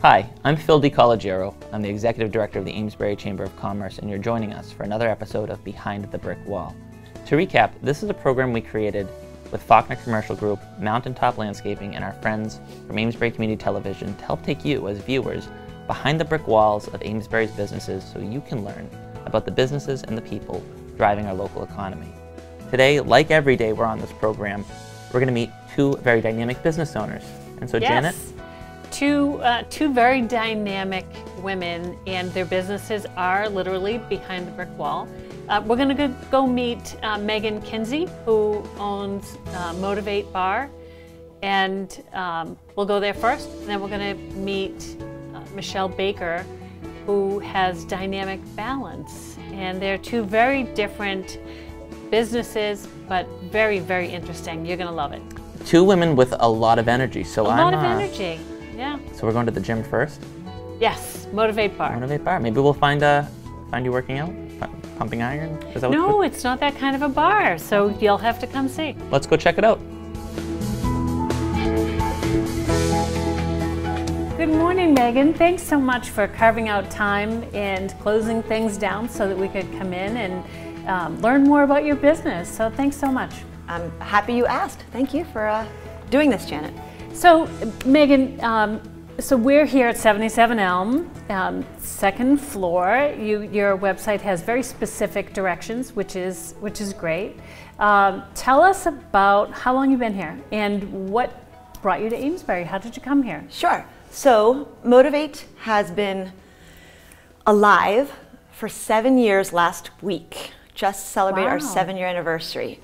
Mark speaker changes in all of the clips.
Speaker 1: Hi, I'm Phil DiCollegiero. I'm the Executive Director of the Amesbury Chamber of Commerce, and you're joining us for another episode of Behind the Brick Wall. To recap, this is a program we created with Faulkner Commercial Group, Mountaintop Landscaping, and our friends from Amesbury Community Television to help take you as viewers behind the brick walls of Amesbury's businesses so you can learn about the businesses and the people driving our local economy. Today, like every day we're on this program, we're going to meet two very dynamic business owners. And so,
Speaker 2: yes.
Speaker 1: Janet?
Speaker 2: Two very dynamic women, and their businesses are literally behind the brick wall. We're going to go meet Meghan Kinsey, who owns Motivate Barre, and we'll go there first. And then we're going to meet Michelle Baker, who has Dynamic Balance. And they're two very different businesses, but very, very interesting. You're going to love it.
Speaker 1: Two women with a lot of energy. So
Speaker 2: a lot of energy. Yeah.
Speaker 1: So we're going to the gym first?
Speaker 2: Yes, Motivate Barre.
Speaker 1: Motivate Barre. Maybe we'll find you working out, pumping iron? Is that
Speaker 2: no, it's not that kind of a bar, so you'll have to come see.
Speaker 1: Let's go check it out.
Speaker 2: Good morning, Meghan. Thanks so much for carving out time and closing things down so that we could come in and learn more about your business. So thanks so much.
Speaker 3: I'm happy you asked. Thank you for doing this, Janet.
Speaker 2: So, Meghan, so we're here at 77 Elm, second floor. Your website has very specific directions, which is great. Tell us about how long you've been here and what brought you to Amesbury. How did you come here?
Speaker 3: Sure. So, Motivate has been alive for 7 years last week. Just celebrated our 7-year anniversary.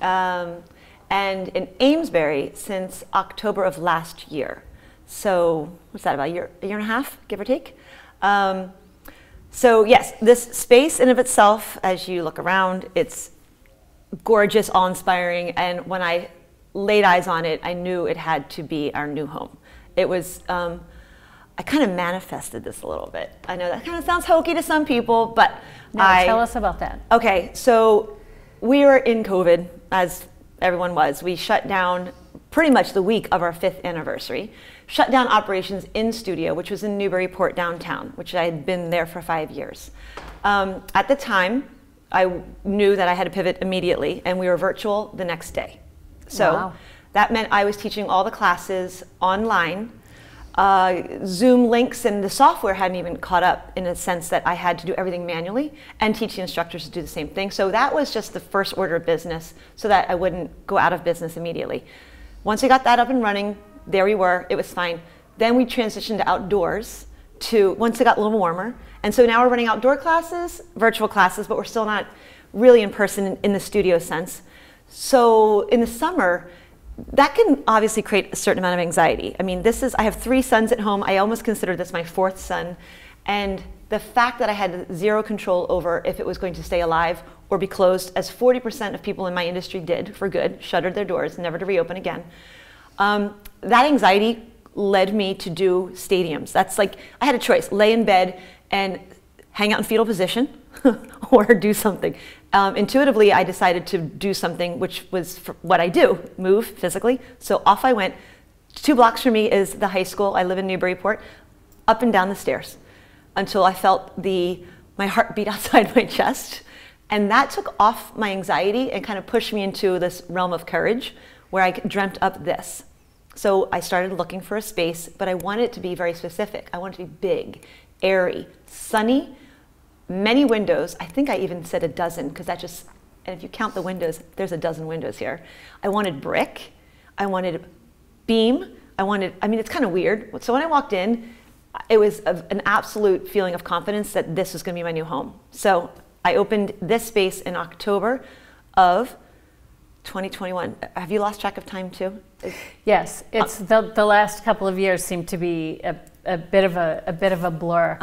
Speaker 3: And in Amesbury since October of last year. So what's that, about a year and a half, give or take? So yes, this space in of itself, as you look around, it's gorgeous, awe-inspiring, and when I laid eyes on it, I knew it had to be our new home. It was, I kind of manifested this a little bit. I know that kind of sounds hokey to some people, but
Speaker 2: tell us about that.
Speaker 3: Okay, so we were in COVID, as everyone was. We shut down pretty much the week of our 5th anniversary, shut down operations in studio, which was in Newburyport downtown, which I had been there for 5 years. At the time, I knew that I had to pivot immediately, and we were virtual the next day. So that meant I was teaching all the classes online. Zoom links and the software hadn't even caught up in a sense that I had to do everything manually and teach the instructors to do the same thing. So that was just the first order of business so that I wouldn't go out of business immediately. Once we got that up and running, there we were, it was fine. Then we transitioned to outdoors once it got a little warmer. And so now we're running outdoor classes, virtual classes, but we're still not really in person in the studio sense. So in the summer, that can obviously create a certain amount of anxiety. I mean, I have 3 sons at home. I almost consider this my 4th son. And the fact that I had zero control over if it was going to stay alive or be closed, as 40% of people in my industry did for good, shuttered their doors, never to reopen again. That anxiety led me to do stadiums. That's like, I had a choice, lay in bed and hang out in fetal position or do something. Intuitively, I decided to do something which was what I do, move physically. So off I went. 2 blocks from me is the high school. I live in Newburyport. Up and down the stairs until I felt my heart beat outside my chest. And that took off my anxiety and kind of pushed me into this realm of courage where I dreamt up this. So I started looking for a space, but I wanted it to be very specific. I wanted it to be big, airy, sunny, many windows. I think I even said a dozen, because and if you count the windows, there's a dozen windows here. I wanted brick, I wanted beam, I mean, it's kind of weird. So when I walked in, it was an absolute feeling of confidence that this was going to be my new home. So I opened this space in October of 2021. Have you lost track of time too?
Speaker 2: Yes, it's the last couple of years seem to be a bit of a blur.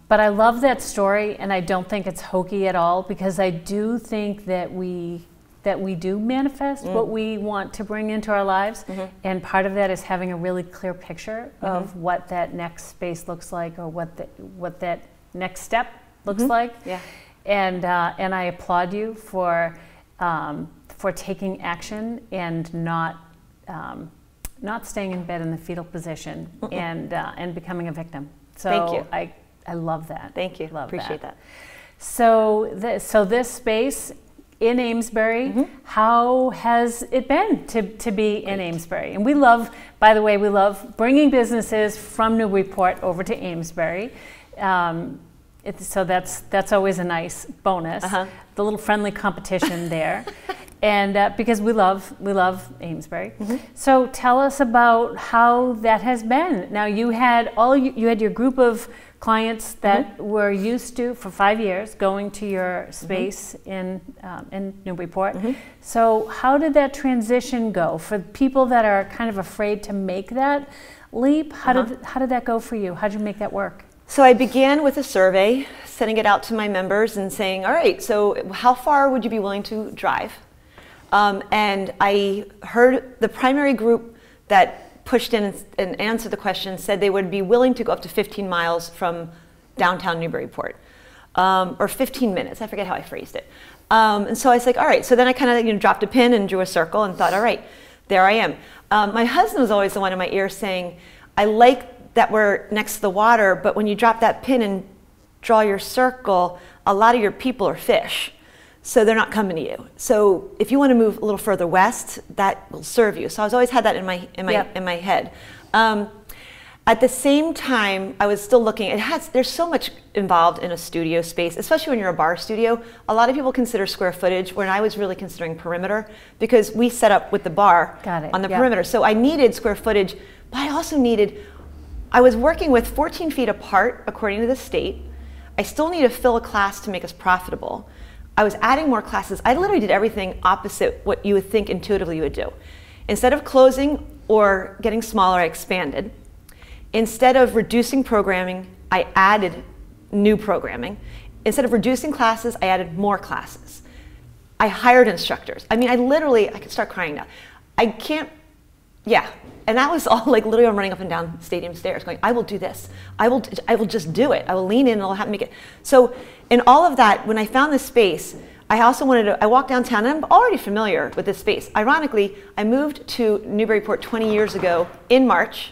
Speaker 2: But I love that story, and I don't think it's hokey at all, because I do think that we do manifest what we want to bring into our lives, and part of that is having a really clear picture of what that next space looks like, or what that next step looks like. Yeah. And I applaud you for taking action and not not staying in bed in the fetal position and becoming a victim. So
Speaker 3: Thank you.
Speaker 2: I love that.
Speaker 3: Thank you.
Speaker 2: Love
Speaker 3: Appreciate that.
Speaker 2: So this space in Amesbury, how has it been to be in Amesbury? And we love, by the way, we love bringing businesses from Newburyport over to Amesbury. So that's always a nice bonus, the little friendly competition there. And because we love Amesbury. So tell us about how that has been. Now you had your group of clients that were used to, for 5 years, going to your space in Newburyport. So how did that transition go for people that are kind of afraid to make that leap? How did that go for you? How did you make that work?
Speaker 3: So I began with a survey, sending it out to my members and saying, all right, so how far would you be willing to drive? And I heard the primary group that pushed in and answered the question said they would be willing to go up to 15 miles from downtown Newburyport, or 15 minutes. I forget how I phrased it. And so I was like, all right. So then I kind of dropped a pin and drew a circle and thought, all right, there I am. My husband was always the one in my ear saying, I like that we're next to the water, but when you drop that pin and draw your circle, a lot of your people are fish. So they're not coming to you. So if you want to move a little further west, that will serve you. So I was always had that in my head. At the same time, I was still looking. There's so much involved in a studio space, especially when you're a bar studio. A lot of people consider square footage, when I was really considering perimeter, because we set up with the bar on the perimeter. So I needed square footage, but I also needed. I was working with 14 feet apart, according to the state. I still need to fill a class to make us profitable. I was adding more classes. I literally did everything opposite what you would think intuitively you would do. Instead of closing or getting smaller, I expanded. Instead of reducing programming, I added new programming. Instead of reducing classes, I added more classes. I hired instructors. I mean, I could start crying now. And that was all like literally I'm running up and down stadium stairs going, I will do this. I will just do it. I will lean in and I'll have to make it. So in all of that, when I found this space, I also I walked downtown and I'm already familiar with this space. Ironically, I moved to Newburyport 20 years ago in March.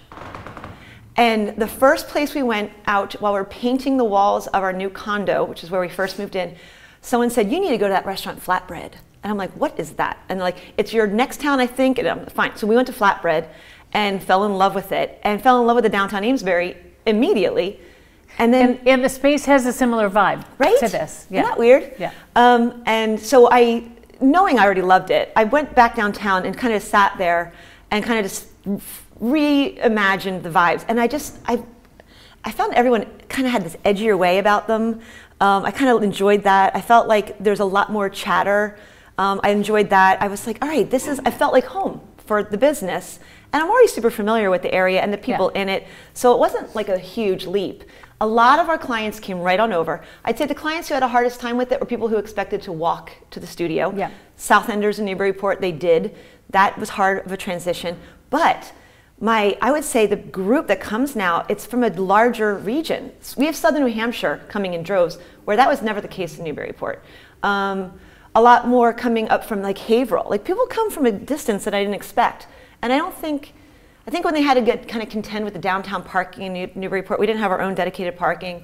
Speaker 3: And the first place we went out while we were painting the walls of our new condo, which is where we first moved in, someone said, you need to go to that restaurant Flatbread. And I'm like, what is that? And like, it's your next town, I think. And I'm fine. So we went to Flatbread and fell in love with it and fell in love with the downtown Amesbury immediately. And then
Speaker 2: and the space has a similar vibe to this.
Speaker 3: Yeah. Isn't that weird?
Speaker 2: Yeah.
Speaker 3: And so knowing I already loved it, I went back downtown and kind of sat there and kind of just reimagined the vibes. And I found everyone kind of had this edgier way about them. I kind of enjoyed that. I felt like there's a lot more chatter. I enjoyed that. I was like, all right, I felt like home for the business. And I'm already super familiar with the area and the people in it. So it wasn't like a huge leap. A lot of our clients came right on over. I'd say the clients who had the hardest time with it were people who expected to walk to the studio. Yeah. South Enders in Newburyport, they did. That was hard of a transition. But I would say the group that comes now, it's from a larger region. We have Southern New Hampshire coming in droves, where that was never the case in Newburyport. A lot more coming up from like Haverhill. Like people come from a distance that I didn't expect. And I think when they had to kind of contend with the downtown parking in Newburyport, we didn't have our own dedicated parking.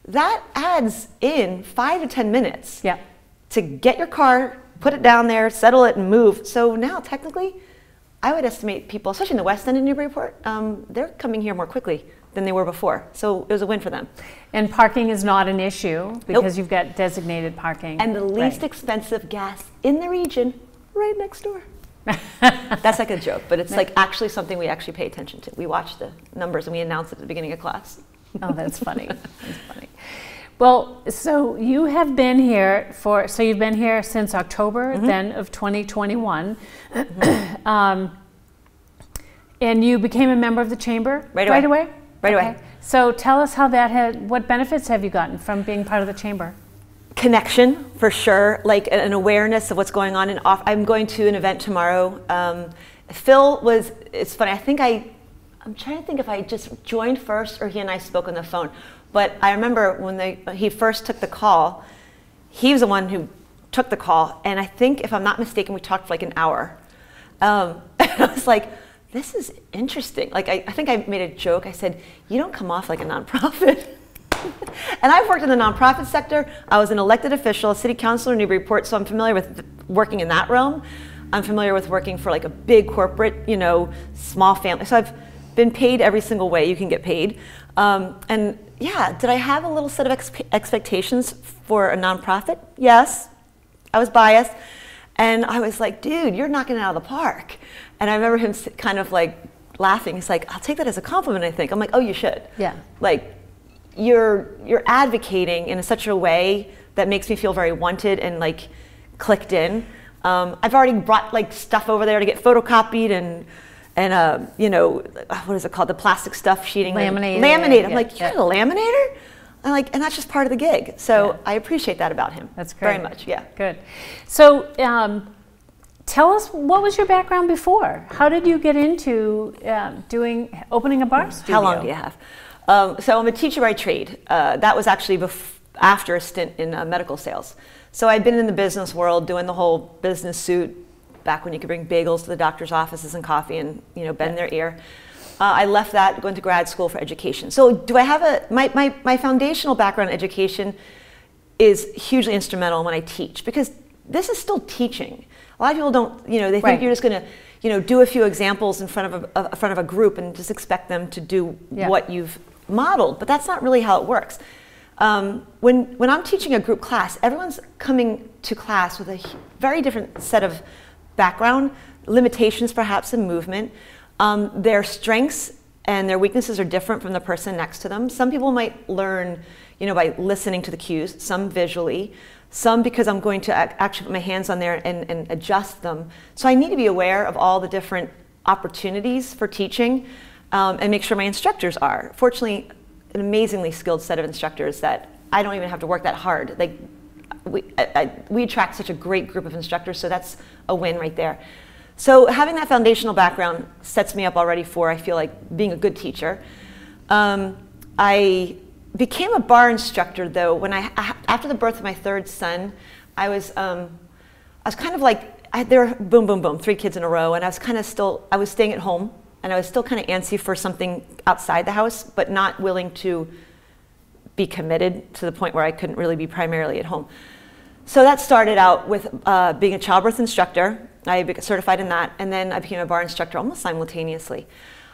Speaker 3: That adds in 5 to 10 minutes to get your car, put it down there, settle it, and move. So now, technically, I would estimate people, especially in the West End of Newburyport, they're coming here more quickly than they were before. So it was a win for them. And
Speaker 2: parking is not an issue because you've got designated parking.
Speaker 3: And the least expensive gas in the region, right next door. That's like a joke, but it's like actually something we actually pay attention to. We watch the numbers and we announce it at the beginning of class.
Speaker 2: Oh, that's funny. That's funny. Well, so you have been here you've been here since October then of 2021. And you became a member of the chamber right away? Right away. So tell us how what benefits have you gotten from being part of the chamber?
Speaker 3: Connection, for sure, like an awareness of what's going on. I'm going to an event tomorrow. It's funny, I'm trying to think if I just joined first or he and I spoke on the phone. But I remember when he first took the call, he was the one who took the call. And I think, if I'm not mistaken, we talked for like an hour. I was like, this is interesting. Like, I think I made a joke. I said, you don't come off like a nonprofit. And I've worked in the nonprofit sector. I was an elected official, a city councilor in Newburyport, so I'm familiar with working in that realm. I'm familiar with working for like a big corporate, you know, small family. So I've been paid every single way you can get paid. And yeah, did I have a little set of expectations for a nonprofit? Yes, I was biased. And I was like, dude, you're knocking it out of the park. And I remember him kind of like laughing. He's like, I'll take that as a compliment, I think. I'm like, oh, you should.
Speaker 2: Yeah.
Speaker 3: Like, you're advocating in such a way that makes me feel very wanted and like clicked in. I've already brought like stuff over there to get photocopied and you know, what is it called? The plastic stuff sheeting. Laminate. I'm like, you're a laminator? I'm like, and that's just part of the gig. So I appreciate that about him.
Speaker 2: That's great.
Speaker 3: Very much, yeah.
Speaker 2: Good. So tell us, what was your background before? How did you get into opening a bar studio?
Speaker 3: How long do you have? So I'm a teacher by trade. That was actually after a stint in medical sales. So I'd been in the business world doing the whole business suit back when you could bring bagels to the doctor's offices and coffee and, you know, bend their ear. I left that, going to grad school for education. So do I have my foundational background in education is hugely instrumental when I teach, because this is still teaching. A lot of people don't, you know, they think you're just going to, you know, do a few examples in front of a group and just expect them to do what you've modeled, but that's not really how it works. When I'm teaching a group class, everyone's coming to class with a very different set of background, limitations perhaps in movement. Their strengths and their weaknesses are different from the person next to them. Some people might learn, you know, by listening to the cues, some visually, some because I'm going to actually put my hands on there and adjust them. So I need to be aware of all the different opportunities for teaching and make sure my instructors are. Fortunately, an amazingly skilled set of instructors that I don't even have to work that hard. Like, we attract such a great group of instructors, so that's a win right there. So having that foundational background sets me up already for, I feel like, being a good teacher. I became a bar instructor though when after the birth of my third son. I was kind of like, there were boom, boom, boom, 3 kids in a row, and I was staying at home, and I was still kind of antsy for something outside the house, but not willing to be committed to the point where I couldn't really be primarily at home. So that started out with being a childbirth instructor. I got certified in that, and then I became a bar instructor almost simultaneously.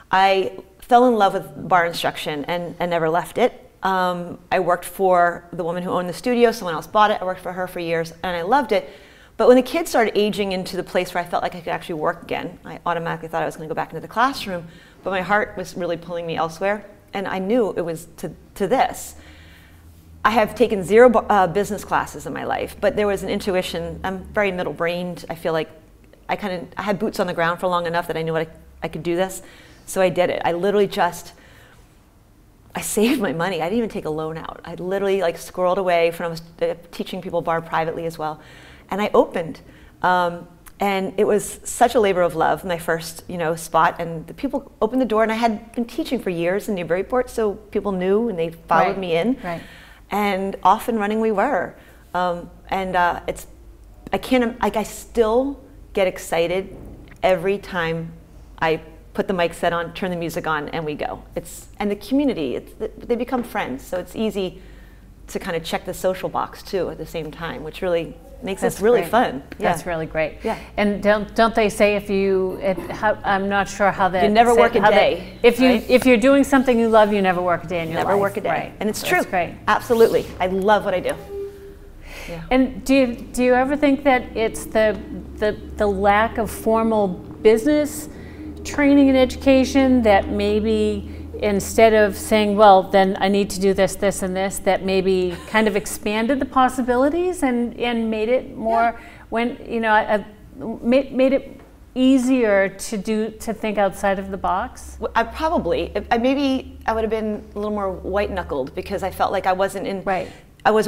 Speaker 3: I fell in love with bar instruction and never left it. I worked for the woman who owned the studio. Someone else bought it. I worked for her for years, and I loved it. But when the kids started aging into the place where I felt like I could actually work again, I automatically thought I was going to go back into the classroom, but my heart was really pulling me elsewhere, and I knew it was to this. I have taken 0 business classes in my life, but there was an intuition. I'm very middle-brained. I feel like I had boots on the ground for long enough that I knew I could do this, so I did it. I literally I saved my money. I didn't even take a loan out. I literally like squirreled away from, I was teaching people bar privately as well, and I opened. And it was such a labor of love, my first, you know, spot, and the people opened the door, and I had been teaching for years in Newburyport, so people knew and they followed me in. Right. And off and running we were. I still get excited every time I put the mic set on, turn the music on, and we go. And the community, they become friends, so it's easy to kind of check the social box too at the same time, which really makes this really fun.
Speaker 2: That's really great.
Speaker 3: Yeah.
Speaker 2: And don't they say I'm not sure how that.
Speaker 3: You never work a day.
Speaker 2: If you're doing something you love, you never work a day in your life.
Speaker 3: Never work a day.
Speaker 2: Right.
Speaker 3: And it's true.
Speaker 2: That's great.
Speaker 3: Absolutely. I love what I do. Yeah.
Speaker 2: And do you ever think that it's the lack of formal business training and education that maybe, instead of saying, well, then I need to do this, this, and this, that maybe kind of expanded the possibilities and made it more, when, you know, made it easier to think outside of the box? Maybe I would have been a little more white-knuckled, because I felt like I wasn't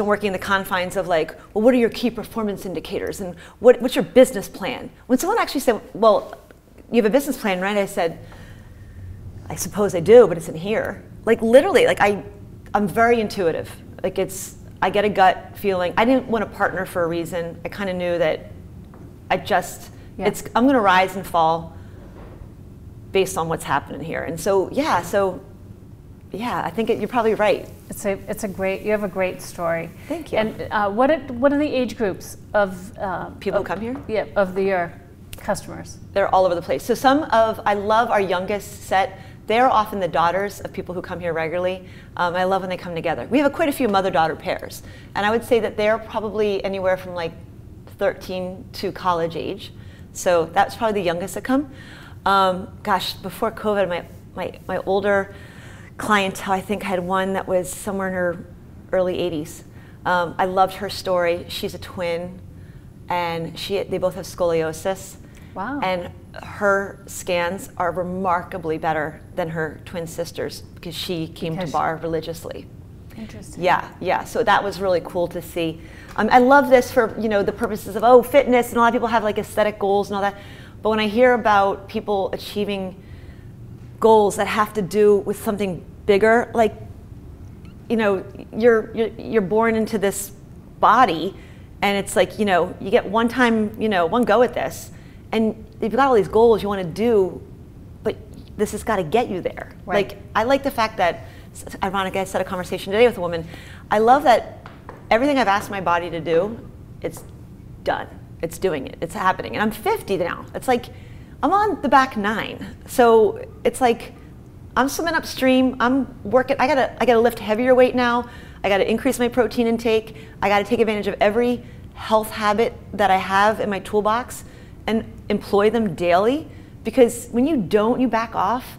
Speaker 2: working in the confines of like, well, what are your key performance indicators, and what's your business plan? When someone actually said, well, you have a business plan, right? I said, I suppose I do, but it's in here. Like literally, like I'm very intuitive. Like I get a gut feeling. I didn't want to partner for a reason. I kind of knew that I'm gonna rise and fall
Speaker 3: based on what's happening here. And so, yeah, I think you're probably right.
Speaker 2: It's a great, you have a great story.
Speaker 3: Thank you.
Speaker 2: And what are the age groups of
Speaker 3: people who come here?
Speaker 2: Yeah, of your customers.
Speaker 3: They're all over the place. So I love our youngest set. They're often the daughters of people who come here regularly. I love when they come together. We have quite a few mother-daughter pairs. And I would say that they're probably anywhere from like 13 to college age. So that's probably the youngest that come. Gosh, before COVID, my older clientele, I think, had one that was somewhere in her early 80s. I loved her story. She's a twin, and they both have scoliosis.
Speaker 2: Wow.
Speaker 3: And her scans are remarkably better than her twin sisters because she came to Barre religiously.
Speaker 2: Interesting.
Speaker 3: Yeah. So that was really cool to see. I love this for the purposes of fitness, and a lot of people have like aesthetic goals and all that. But when I hear about people achieving goals that have to do with something bigger, like you're born into this body, and it's like you get one go at this, and you've got all these goals you want to do, but this has got to get you there.
Speaker 2: Right.
Speaker 3: Like I like the fact that, ironically, I had a conversation today with a woman. I love that everything I've asked my body to do, it's done. It's doing it. It's happening. And I'm 50 now. It's like I'm on the back 9. So it's like I'm swimming upstream. I'm working. I gotta lift heavier weight now. I gotta increase my protein intake. I gotta take advantage of every health habit that I have in my toolbox and employ them daily. Because when you don't, you back off,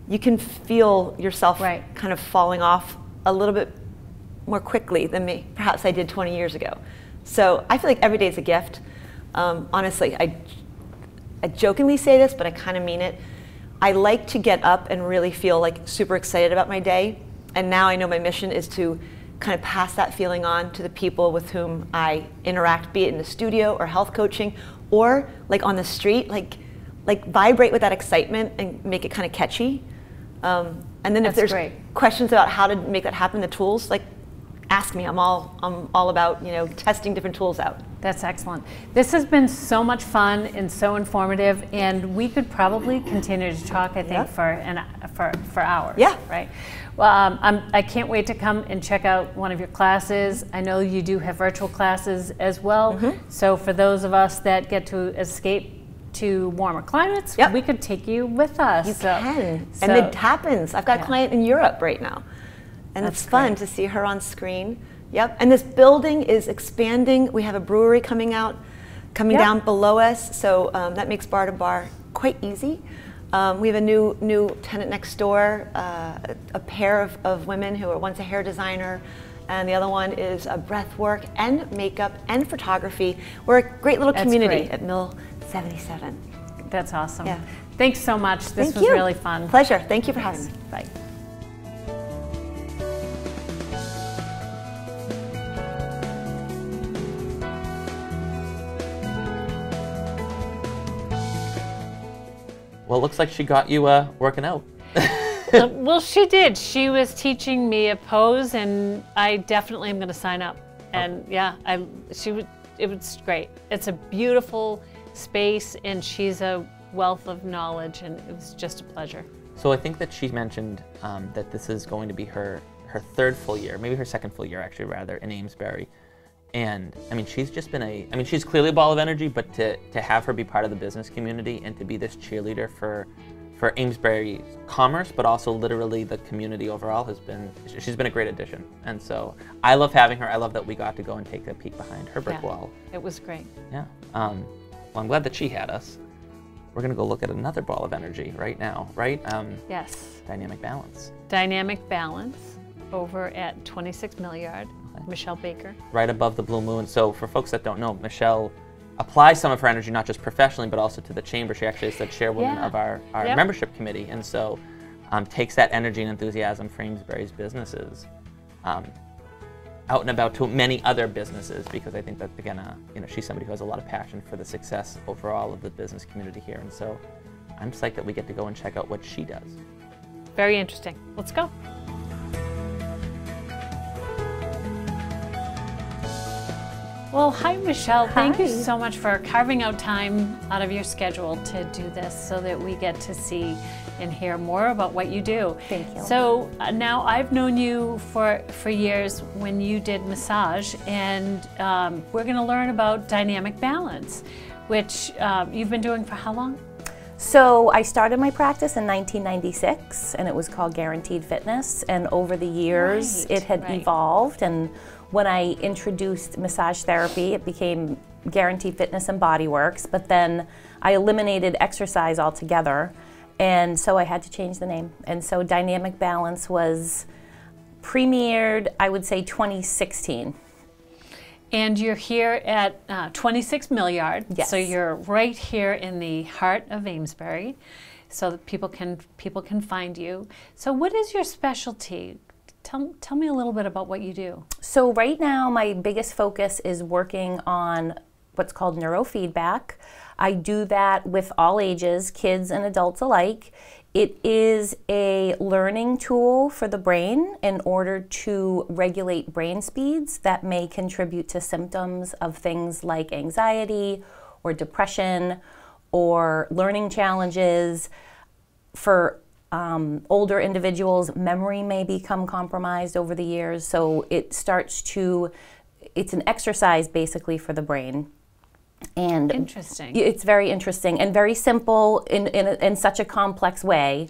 Speaker 3: you can feel yourself kind of falling off a little bit more quickly than perhaps I did 20 years ago. So I feel like every day is a gift. Honestly, I jokingly say this, but I kind of mean it. I like to get up and really feel like super excited about my day. And now I know my mission is to kind of pass that feeling on to the people with whom I interact, be it in the studio or health coaching or like on the street, like vibrate with that excitement and make it kind of catchy. And then if there's questions about how to make that happen, the tools, like ask me. I'm all about testing different tools out.
Speaker 2: That's excellent. This has been so much fun and so informative, and we could probably continue to talk, I think, for hours.
Speaker 3: Yeah.
Speaker 2: Right. Well, I can't wait to come and check out one of your classes. I know you do have virtual classes as well. Mm-hmm. So for those of us that get to escape to warmer climates, we could take you with us.
Speaker 3: You can. And it happens. I've got a client in Europe right now. And it's fun to see her on screen. Yep. And this building is expanding. We have a brewery coming down below us. So that makes bar to bar quite easy. We have a new tenant next door, a pair of women who are one's a hair designer, and the other one is a breath work and makeup and photography. We're a great little community at Mill 77.
Speaker 2: That's awesome.
Speaker 3: Yeah.
Speaker 2: Thanks so much. This was really fun.
Speaker 3: Pleasure. Thank you for having me.
Speaker 2: Bye.
Speaker 1: Well, it looks like she got you working out.
Speaker 2: Well, she did. She was teaching me a pose, and I definitely am going to sign up. And it was great. It's a beautiful space, and she's a wealth of knowledge, and it was just a pleasure.
Speaker 1: So I think that she mentioned that this is going to be her third full year, maybe her second full year actually, rather, in Amesbury. And I mean, she's just been she's clearly a ball of energy, but to have her be part of the business community and to be this cheerleader for Amesbury commerce, but also literally the community overall, she's been a great addition. And so I love having her. I love that we got to go and take a peek behind her brick wall.
Speaker 2: It was great.
Speaker 1: Yeah. Well, I'm glad that she had us. We're gonna go look at another ball of energy right now, right?
Speaker 2: Yes.
Speaker 1: Dynamic Balance.
Speaker 2: Dynamic Balance over at 26 Millyard. Michelle Baker.
Speaker 1: Right above the Blue Moon. So for folks that don't know, Michelle applies some of her energy not just professionally but also to the chamber. She actually is the chairwoman of our membership committee, and so takes that energy and enthusiasm for Amesbury's businesses out and about to many other businesses, because I think that, again, she's somebody who has a lot of passion for the success overall of the business community here, and so I'm psyched that we get to go and check out what she does.
Speaker 2: Very interesting. Let's go. Well, hi, Michelle. Thank you
Speaker 4: Hi.
Speaker 2: so much for carving out time out of your schedule to do this so that we get to see and hear more about what you do.
Speaker 4: Thank you.
Speaker 2: So now I've known you for years when you did massage, and we're going to learn about dynamic balance, which you've been doing for how long?
Speaker 4: So I started my practice in 1996, and it was called Guaranteed Fitness, and over the years
Speaker 2: Right,
Speaker 4: it had
Speaker 2: right.
Speaker 4: evolved, and when I introduced massage therapy, it became Guaranteed Fitness and Body Works, but then I eliminated exercise altogether, and so I had to change the name. And so Dynamic Balance was premiered, I would say, 2016.
Speaker 2: And you're here at 26 Millyard.
Speaker 4: Yes.
Speaker 2: So you're right here in the heart of Amesbury, so that people can find you. So what is your specialty? Tell me a little bit about what you do.
Speaker 4: So right now, my biggest focus is working on what's called neurofeedback. I do that with all ages, kids and adults alike. It is a learning tool for the brain in order to regulate brain speeds that may contribute to symptoms of things like anxiety or depression or learning challenges. For older individuals, memory may become compromised over the years, so it's an exercise basically for the brain. And
Speaker 2: Interesting.
Speaker 4: it's very interesting and very simple in such a complex way,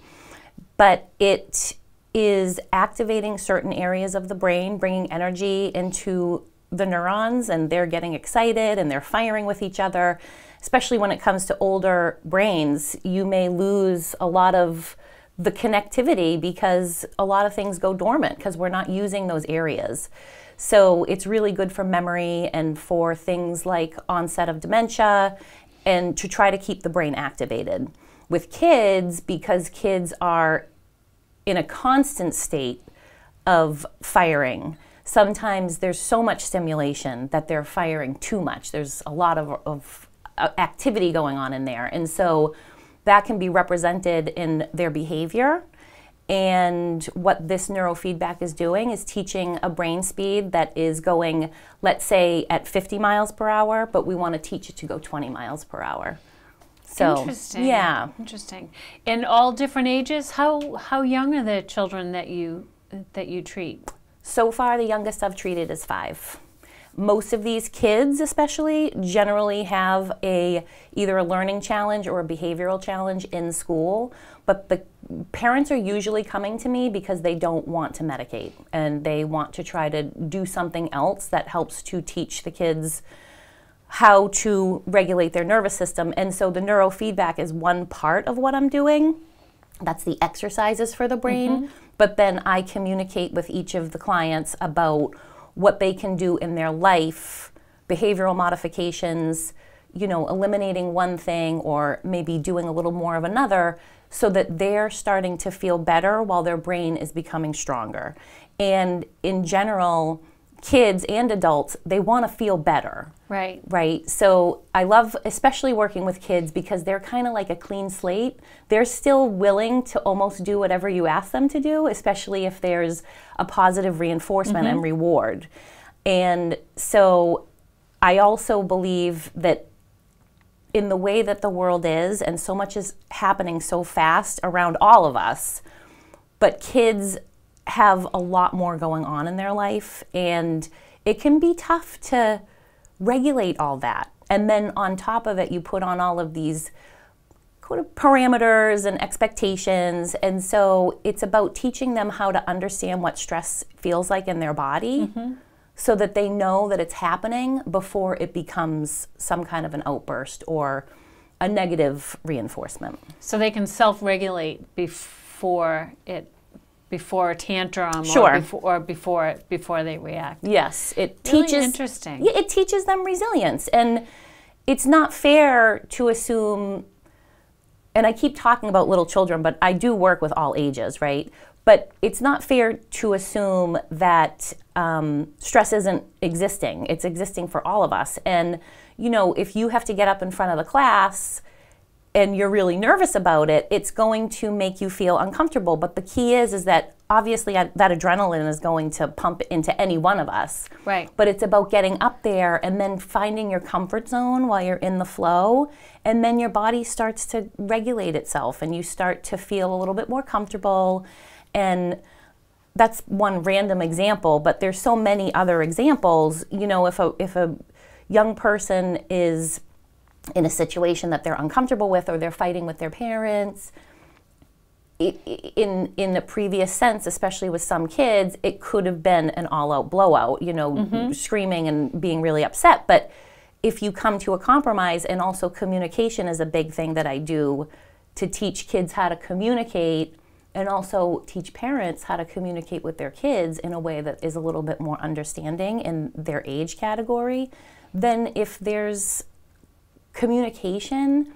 Speaker 4: but it is activating certain areas of the brain, bringing energy into the neurons, and they're getting excited and they're firing with each other. Especially when it comes to older brains, you may lose a lot of the connectivity because a lot of things go dormant because we're not using those areas. So it's really good for memory and for things like onset of dementia and to try to keep the brain activated. With kids, because kids are in a constant state of firing, sometimes there's so much stimulation that they're firing too much. There's a lot of activity going on in there. And so that can be represented in their behavior. And what this neurofeedback is doing is teaching a brain speed that is going, let's say, at 50 miles per hour, but we want to teach it to go 20 miles per hour. So,
Speaker 2: Interesting.
Speaker 4: yeah.
Speaker 2: Interesting. In all different ages, how young are the children that you treat?
Speaker 4: So far, the youngest I've treated is 5. Most of these kids, especially, generally have either a learning challenge or a behavioral challenge in school, but the parents are usually coming to me because they don't want to medicate and they want to try to do something else that helps to teach the kids how to regulate their nervous system. And so the neurofeedback is one part of what I'm doing. That's the exercises for the brain, but then I communicate with each of the clients about what they can do in their life, behavioral modifications, eliminating one thing or maybe doing a little more of another so that they're starting to feel better while their brain is becoming stronger. And in general, kids and adults, they want to feel better.
Speaker 2: Right.
Speaker 4: Right. So I love especially working with kids because they're kind of like a clean slate. They're still willing to almost do whatever you ask them to do, especially if there's a positive reinforcement and reward. And so I also believe that in the way that the world is, and so much is happening so fast around all of us, but kids have a lot more going on in their life, and it can be tough to regulate all that. And then on top of it, you put on all of these parameters and expectations, and so it's about teaching them how to understand what stress feels like in their body so that they know that it's happening before it becomes some kind of an outburst or a negative reinforcement.
Speaker 2: So they can self-regulate before a tantrum
Speaker 4: Sure.
Speaker 2: or before they react.
Speaker 4: Yes, it
Speaker 2: Really
Speaker 4: teaches.
Speaker 2: interesting.
Speaker 4: Yeah, it teaches them resilience, and it's not fair to assume. And I keep talking about little children, but I do work with all ages, right? But it's not fair to assume that stress isn't existing. It's existing for all of us. And, if you have to get up in front of the class and you're really nervous about it, it's going to make you feel uncomfortable. But the key is that obviously that adrenaline is going to pump into any one of us.
Speaker 2: Right.
Speaker 4: But it's about getting up there and then finding your comfort zone while you're in the flow, and then your body starts to regulate itself and you start to feel a little bit more comfortable. And that's one random example, but there's so many other examples. You know, if a young person is in a situation that they're uncomfortable with, or they're fighting with their parents, in the previous sense, especially with some kids, it could have been an all-out blowout, you know, screaming and being really upset. But if you come to a compromise, and also communication is a big thing that I do to teach kids how to communicate, and also teach parents how to communicate with their kids in a way that is a little bit more understanding in their age category, then if there's communication,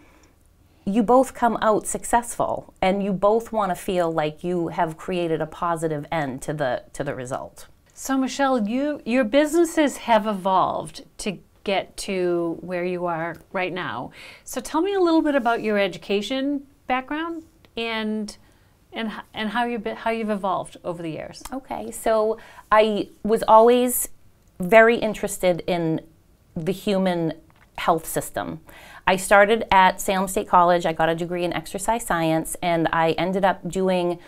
Speaker 4: you both come out successful, and you both want to feel like you have created a positive end to the result.
Speaker 2: So Michelle, your businesses have evolved to get to where you are right now. So tell me a little bit about your education background and how you've evolved over the years.
Speaker 4: Okay, so I was always very interested in the human health system. I started at Salem State College. I got a degree in exercise science, and I ended up doing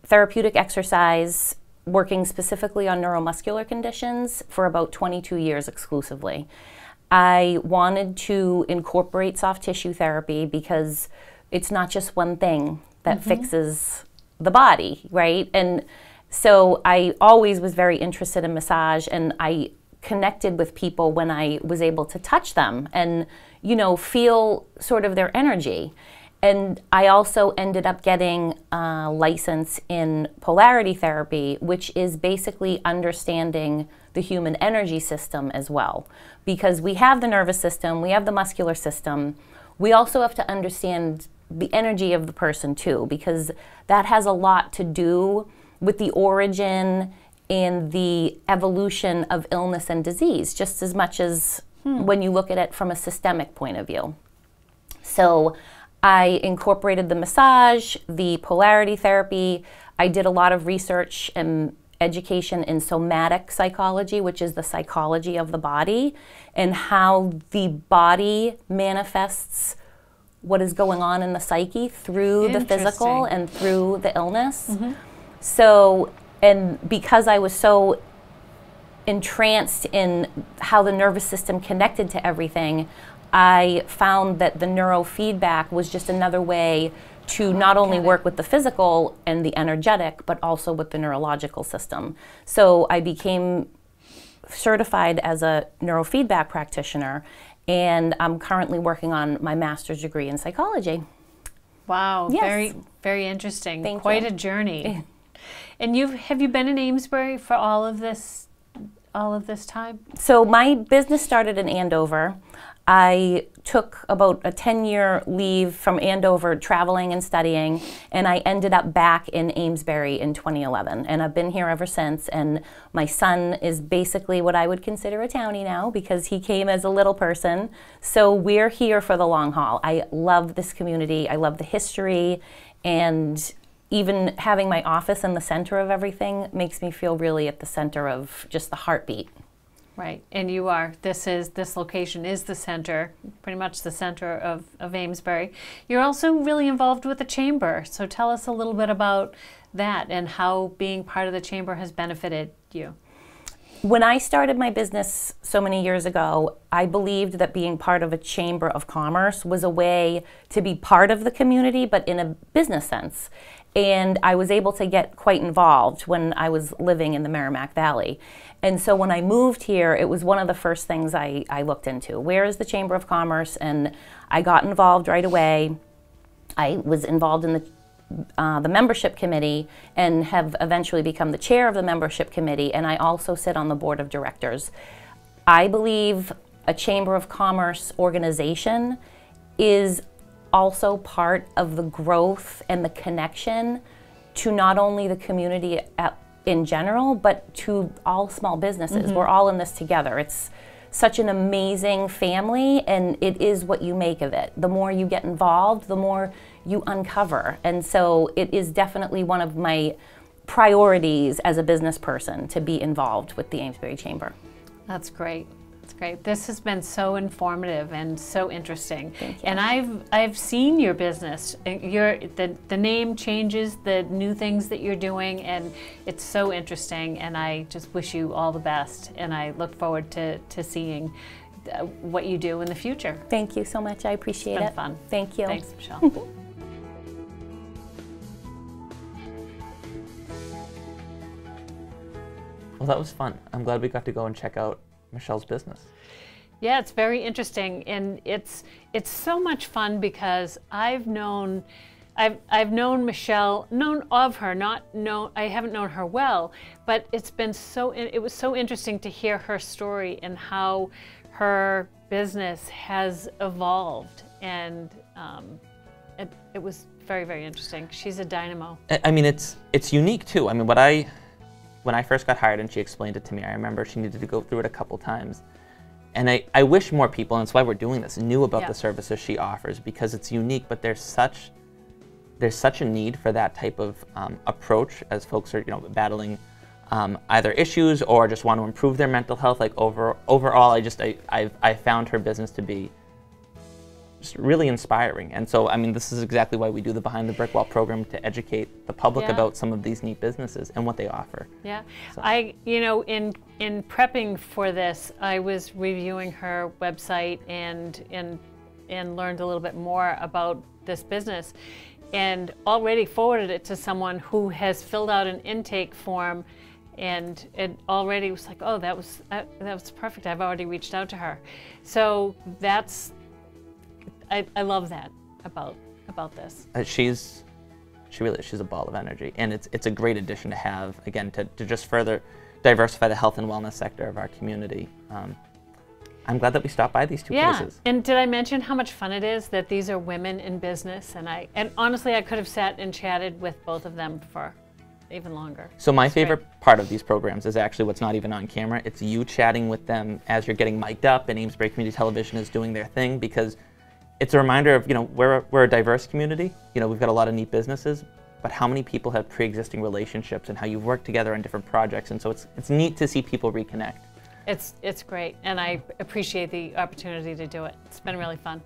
Speaker 4: therapeutic exercise, working specifically on neuromuscular conditions for about 22 years exclusively. I wanted to incorporate soft tissue therapy because it's not just one thing that fixes the body, right? And so I always was very interested in massage, and I connected with people when I was able to touch them and, you know, feel sort of their energy. And I also ended up getting a license in polarity therapy, which is basically understanding the human energy system as well. Because we have the nervous system, we have the muscular system, we also have to understand the energy of the person too, because that has a lot to do with the origin and the evolution of illness and disease, just as much as when you look at it from a systemic point of view. So I incorporated the massage, the polarity therapy. I did a lot of research and education in somatic psychology, which is the psychology of the body, and how the body manifests what is going on in the psyche through the physical and through the illness. So, and because I was so entranced in how the nervous system connected to everything, I found that the neurofeedback was just another way to not only work with the physical and the energetic, but also with the neurological system. So I became certified as a neurofeedback practitioner, and I'm currently working on my master's degree in psychology.
Speaker 2: Wow,
Speaker 4: Yes.
Speaker 2: very, very interesting.
Speaker 4: Thank
Speaker 2: Quite
Speaker 4: you.
Speaker 2: a journey. And have you been in Amesbury for all of this time?
Speaker 4: So my business started in Andover. I took about a 10-year leave from Andover traveling and studying, and I ended up back in Amesbury in 2011. And I've been here ever since, and my son is basically what I would consider a townie now because he came as a little person. So we're here for the long haul. I love this community. I love the history, and even having my office in the center of everything makes me feel really at the center of just the heartbeat.
Speaker 2: Right, and you are. This location is the center, pretty much the center of Amesbury. You're also really involved with the chamber, so tell us a little bit about that and how being part of the chamber has benefited you.
Speaker 4: When I started my business so many years ago, I believed that being part of a chamber of commerce was a way to be part of the community, but in a business sense. And I was able to get quite involved when I was living in the Merrimack Valley. And so when I moved here, it was one of the first things I looked into. Where is the Chamber of Commerce? And I got involved right away. I was involved in the membership committee and have eventually become the chair of the membership committee, and I also sit on the board of directors. I believe a Chamber of Commerce organization is also part of the growth and the connection to not only the community in general, but to all small businesses. We're all in this together. It's such an amazing family, and it is what you make of it. The more you get involved, the more you uncover. And so it is definitely one of my priorities as a business person to be involved with the Amesbury Chamber.
Speaker 2: That's great. That's great. This has been so informative and so interesting.
Speaker 4: Thank you.
Speaker 2: And I've seen your business. The name changes, the new things that you're doing, and it's so interesting. And I just wish you all the best. And I look forward to seeing what you do in the future.
Speaker 4: Thank you so much. I appreciate it.
Speaker 2: It's been fun.
Speaker 4: Thank you.
Speaker 2: Thanks, Michelle.
Speaker 1: Well, that was fun. I'm glad we got to go and check out Michelle's business.
Speaker 2: Yeah, it's very interesting, and it's so much fun because I've known Michelle, known of her, I haven't known her well, but it was so interesting to hear her story and how her business has evolved, and it was very, very interesting. She's a dynamo.
Speaker 1: I mean, it's unique too. I mean, when I first got hired and she explained it to me, I remember she needed to go through it a couple times. And I wish more people, and that's why we're doing this, knew about the services she offers, because it's unique, but there's such a need for that type of approach as folks are, battling either issues or just want to improve their mental health. Like overall, I found her business to be just really inspiring. And so, I mean, this is exactly why we do the Behind the Brick Wall program, to educate the public about some of these neat businesses and what they offer.
Speaker 2: Yeah,
Speaker 1: so.
Speaker 2: In prepping for this, I was reviewing her website and learned a little bit more about this business, and already forwarded it to someone who has filled out an intake form, and it already was like, oh, that was perfect. I've already reached out to her. So I love that about this.
Speaker 1: She's a ball of energy, and it's a great addition to have, again, to just further diversify the health and wellness sector of our community. I'm glad that we stopped by these two places.
Speaker 2: And did I mention how much fun it is that these are women in business? And honestly, I could have sat and chatted with both of them for even longer.
Speaker 1: So my favorite part of these programs is actually what's not even on camera. It's you chatting with them as you're getting mic'd up and Amesbury Community Television is doing their thing, because it's a reminder of, we're a diverse community. We've got a lot of neat businesses, but how many people have pre-existing relationships and how you've worked together on different projects. And so it's neat to see people reconnect.
Speaker 2: It's great, and I appreciate the opportunity to do it. It's been really fun.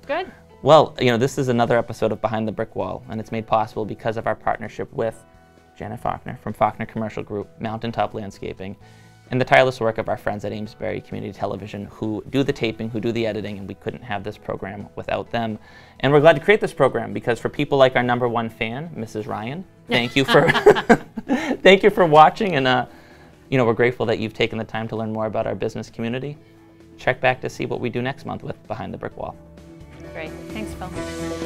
Speaker 2: Good.
Speaker 1: Well, this is another episode of Behind the Brick Wall, and it's made possible because of our partnership with Janet Faulkner from Faulkner Commercial Group, Mountaintop Landscaping, and the tireless work of our friends at Amesbury Community Television, who do the taping, who do the editing, and we couldn't have this program without them. And we're glad to create this program because for people like our #1 fan, Mrs. Ryan, thank you for thank you for watching, and we're grateful that you've taken the time to learn more about our business community. Check back to see what we do next month with Behind the Brick Wall.
Speaker 2: Great. Thanks, Phil.